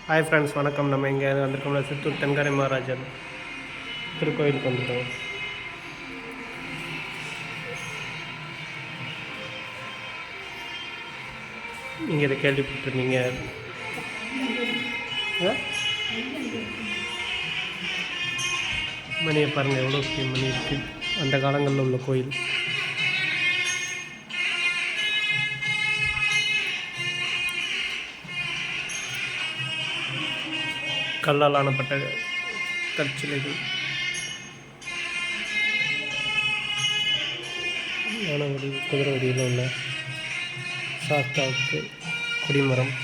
Hi friends, வணக்கம். நம்ம இங்கே வந்திருக்கோம்ல சித்தூர் தென்கரை மகாராஜர் திருக்கோயிலுக்கு வந்துட்டோம். நீங்கள் இதை கேள்விப்பட்டிருந்தீங்க. மணியை பாருங்கள், எவ்வளோ பெரிய மணி இருக்குது. அந்த காலங்களில் உள்ள கோயில். கல்லால் ஆனப்பட்ட கற்சிலைகள். யானவடி, குதிரை வடியில் உள்ள சாஸ்தாவுக்கு கொடிமரம்.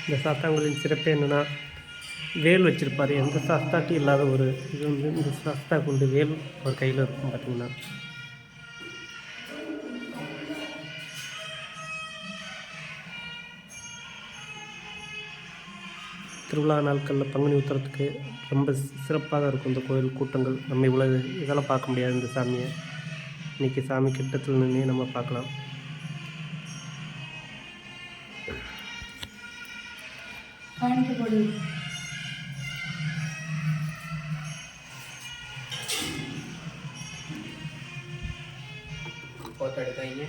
இந்த சாஸ்தாங்களின் சிறப்பு என்னென்னா, வேல் வச்சுருப்பார். எந்த சாஸ்தாட்டும் இல்லாத ஒரு இது வந்து இந்த சாஸ்தா கொண்டு வேல் ஒரு கையில் இருக்கும். பார்த்திங்கன்னா திருவிழா நாட்களில் பங்குனி உத்திரத்துக்கு ரொம்ப சிறப்பாக இருக்கும் இந்த கோயில் கூட்டங்கள். நம்ம இவ்வளோ இதெல்லாம் பார்க்க முடியாது இந்த சாமியை. இன்றைக்கி சாமி கிட்டத்தில் நின்று நம்ம பார்க்கலாம். ஃபோட்டோ எடுத்தாங்க.